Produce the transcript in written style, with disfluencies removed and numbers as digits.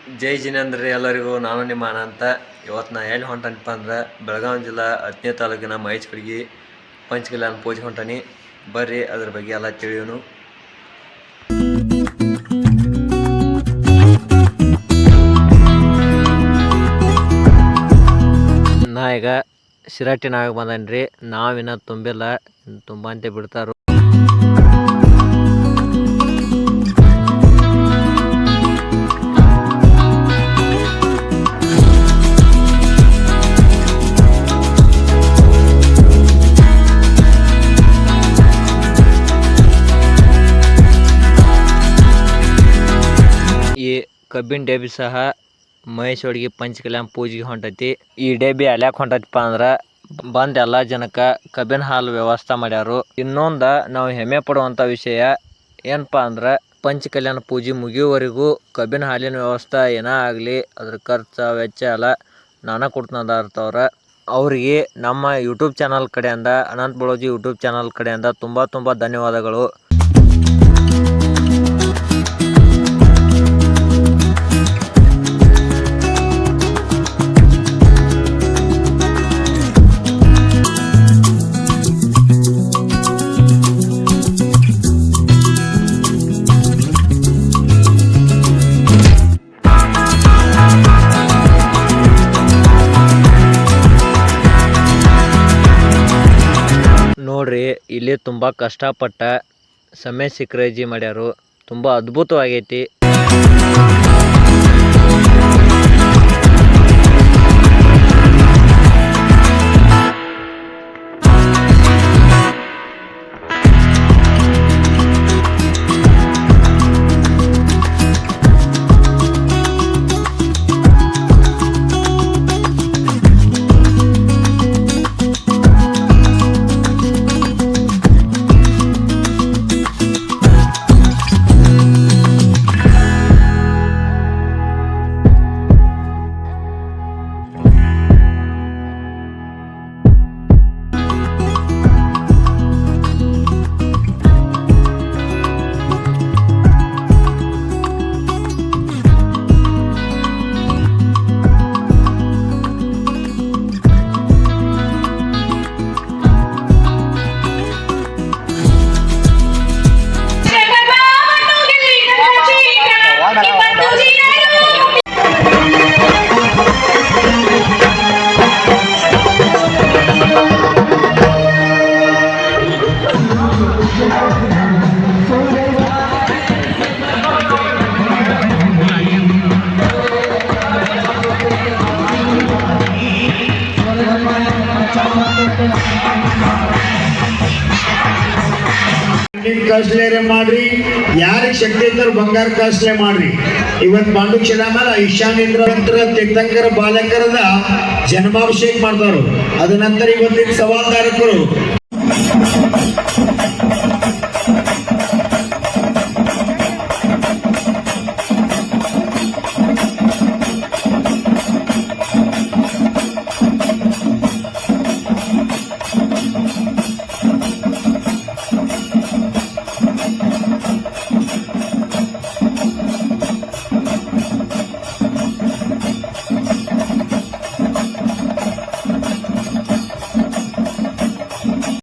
ಜೈ ಜಿನೇಂದ್ರ ಎಲ್ಲರಿಗೂ ನಾನು ನಿಮ್ಮ ಅನಂತ. ಇವತ್ತು ನಾ ಎಲ್ಲಿ ಹೊಂಟನಪ್ಪ ಅಂದ್ರೆ ಬೆಳಗಾವಿ ಜಿಲ್ಲಾ ಹತ್ತನೇ ತಾಲೂಕಿನ ಮಹೇಶ್ಕಡ್ಗಿ ಪಂಚಕಲ್ಯಾಣ ಪೂಜೆ ಹೊಂಟನಿ. ಬರ್ರಿ ಅದ್ರ ಬಗ್ಗೆ ಎಲ್ಲ ತಿಳಿಯೋನು. ನಾ ಈಗ ಶಿರಾಟಿ ನಾಗ ಬಂದನ್ರಿ. ನಾವಿನ್ನ ತುಂಬಿಲ್ಲ, ತುಂಬ ಅಂತ ಬಿಡ್ತಾರೋ. ಈ ಕಬ್ಬಿನ ಡೇಬಿ ಸಹ ಮಹೇಶ್ವಡಿಗೆ ಪಂಚಕಲ್ಯಾಣ ಪೂಜೆಗೆ ಹೊಂಟೈತಿ. ಈ ಡೇಬಿ ಅಲ್ಯಾಕೆ ಹೊಂಟೈತಿಪ್ಪ ಅಂದ್ರೆ ಬಂದ ಎಲ್ಲ ಜನಕ್ಕೆ ಕಬ್ಬಿನ ಹಾಲು ವ್ಯವಸ್ಥೆ ಮಾಡ್ಯಾರು. ಇನ್ನೊಂದು ನಾವು ಹೆಮ್ಮೆ ಪಡುವಂಥ ವಿಷಯ ಏನಪ್ಪ ಅಂದ್ರೆ ಪಂಚಕಲ್ಯಾಣ ಪೂಜೆ ಮುಗಿಯುವವರೆಗೂ ಕಬ್ಬಿನ ಹಾಲಿನ ವ್ಯವಸ್ಥೆ ಏನೇ ಆಗಲಿ ಅದ್ರ ಖರ್ಚು ವೆಚ್ಚ ಎಲ್ಲ ನಾನೇ ಕೊಡ್ತಂದಾರ್ತವ್ರ. ಅವರಿಗೆ ನಮ್ಮ ಯೂಟ್ಯೂಬ್ ಚಾನಲ್ ಕಡೆಯಿಂದ, ಅನಂತ್ ಬಳೋಜಿ ಯೂಟ್ಯೂಬ್ ಚಾನಲ್ ಕಡೆಯಿಂದ ತುಂಬ ಧನ್ಯವಾದಗಳು. ನೋಡ್ರಿ, ಇಲ್ಲಿ ತುಂಬ ಕಷ್ಟಪಟ್ಟ ಸಮಯ ಸಿಕ್ರೇಜಿ ಮಾಡ್ಯಾರು. ತುಂಬ ಅದ್ಭುತವಾಗೈತಿ. ಕಾಸ್ಟ್ಲೇರೆ ಮಾಡ್ರಿ, ಯಾರಿಗೆ ಶಕ್ತಿ ಇದ್ದರು ಬಂಗಾರ ಕಾಸ್ಟ್ಲೆ ಮಾಡ್ರಿ. ಇವತ್ತು ಪಾಂಡುಕ್ಷರ ಮೇಲೆ ಈಶಾನೇಂದ್ರ ತೀರ್ಥಂಕರ ಬಾಲಕರದ ಜನ್ಮಾಭಿಷೇಕ ಮಾಡ್ತಾರು. ಅದ ನಂತರ ಇವತ್ತಿನ ಸವಾಲ್ದಾರಕರು